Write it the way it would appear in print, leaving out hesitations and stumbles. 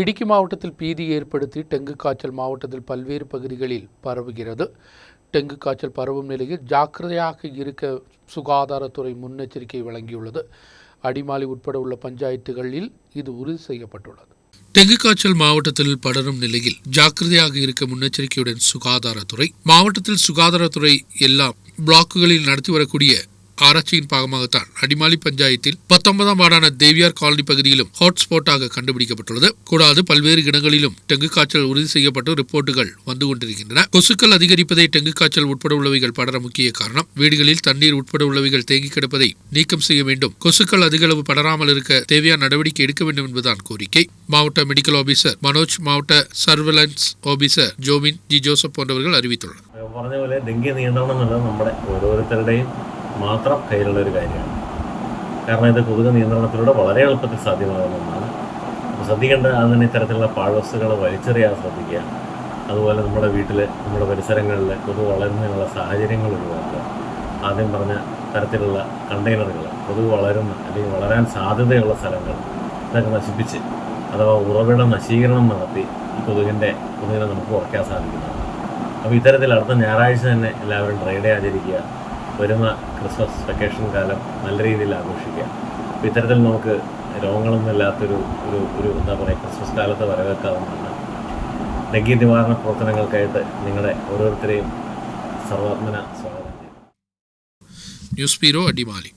இடுக்கி மாவட்டத்தில் பீதி ஏற்படுத்தி டெங்கு காய்ச்சல் மாவட்டத்தில் பல்வேறு பகுதிகளில் பரவுகிறது. டெங்கு காய்ச்சல் பரவும் நிலையில் ஜாக்கிரதையாக இருக்க சுகாதாரத்துறை முன்னெச்சரிக்கை வழங்கியுள்ளது. அடிமாலி உட்பட உள்ள பஞ்சாயத்துகளில் இது உறுதி செய்யப்பட்டுள்ளது. டெங்கு காய்ச்சல் மாவட்டத்தில் படரும் நிலையில் ஜாக்கிரதையாக இருக்க முன்னெச்சரிக்கையுடன் சுகாதாரத்துறை மாவட்டத்தில் சுகாதாரத்துறை எல்லா பிளாக்குகளில் நடத்தி வரக்கூடிய ஆராய்ச்சியின் பாகமாகத்தான் அடிமாலி பஞ்சாயத்தில் 19ஆம் வார்டான தேவியார் காலனி பகுதியிலும் ஹாட்ஸ்பாட்டாக கண்டுபிடிக்கப்பட்டுள்ளது. கூடாது பல்வேறு இடங்களிலும் டெங்கு காய்ச்சல் உறுதி செய்யப்பட்டு ரிப்போர்ட்டுகள் வந்து கொண்டிருக்கின்றன. கொசுக்கள் அதிகரிப்பதை டெங்கு காய்ச்சல் உட்பட உள்ளவைகள் படர முக்கிய காரணம். வீடுகளில் தண்ணீர் உட்பட உள்ளவைகள் தேங்கி கிடப்பதை நீக்கம் செய்ய வேண்டும். கொசுக்கள் அதிக அளவு படராமல் இருக்க தேவையான நடவடிக்கை எடுக்க வேண்டும் என்பதுதான் கோரிக்கை. மாவட்ட மெடிக்கல் ஆபீசர் மனோஜ், மாவட்ட surveillance officer Jomin G Joseph போன்றவர்கள் അറിവിത്തുള്ളൂ. മാത്രം കയ്യിലുള്ളൊരു കാര്യമാണ്. കാരണം ഇത് കൊതുക് നിയന്ത്രണത്തിലൂടെ വളരെ എളുപ്പത്തിൽ സാധ്യമാകുന്ന ഒന്നാണ്. അപ്പോൾ ശ്രദ്ധിക്കേണ്ട അതിന് ഇത്തരത്തിലുള്ള പാഴ്വസ്തുക്കൾ വലിച്ചെറിയാതെ ശ്രദ്ധിക്കുക. അതുപോലെ നമ്മുടെ വീട്ടിൽ, നമ്മുടെ പരിസരങ്ങളിൽ കൊതുക് വളരുന്നതിനുള്ള സാഹചര്യങ്ങൾ ഒഴിവാക്കുക. ആദ്യം പറഞ്ഞ തരത്തിലുള്ള കണ്ടെയ്നറുകൾ, കൊതുക് വളരുന്ന അല്ലെങ്കിൽ വളരാൻ സാധ്യതയുള്ള സ്ഥലങ്ങൾ ഇതൊക്കെ നശിപ്പിച്ച് അഥവാ ഉറവിട നശീകരണം നടത്തി ഈ കൊതുകിനെ നമുക്ക് കുറയ്ക്കാൻ സാധിക്കുന്നതാണ്. അപ്പോൾ ഇത്തരത്തിൽ അടുത്ത ഞായറാഴ്ച തന്നെ എല്ലാവരും ഡ്രൈ ഡേ ആചരിക്കുക. വരുന്ന ക്രിസ്മസ് വെക്കേഷൻ കാലം നല്ല രീതിയിൽ ആഘോഷിക്കുക. അപ്പോൾ ഇത്തരത്തിൽ നമുക്ക് രോഗങ്ങളൊന്നും ഇല്ലാത്തൊരു എന്താ പറയുക ക്രിസ്മസ് കാലത്ത് വരവേൽക്കാവുന്നതാണ്. ഡെങ്കി നിവാരണ പ്രവർത്തനങ്ങൾക്കായിട്ട് നിങ്ങളെ ഓരോരുത്തരെയും സർവാത്മന സ്വാഗതം ചെയ്യുന്നു. News bureau, Adimali.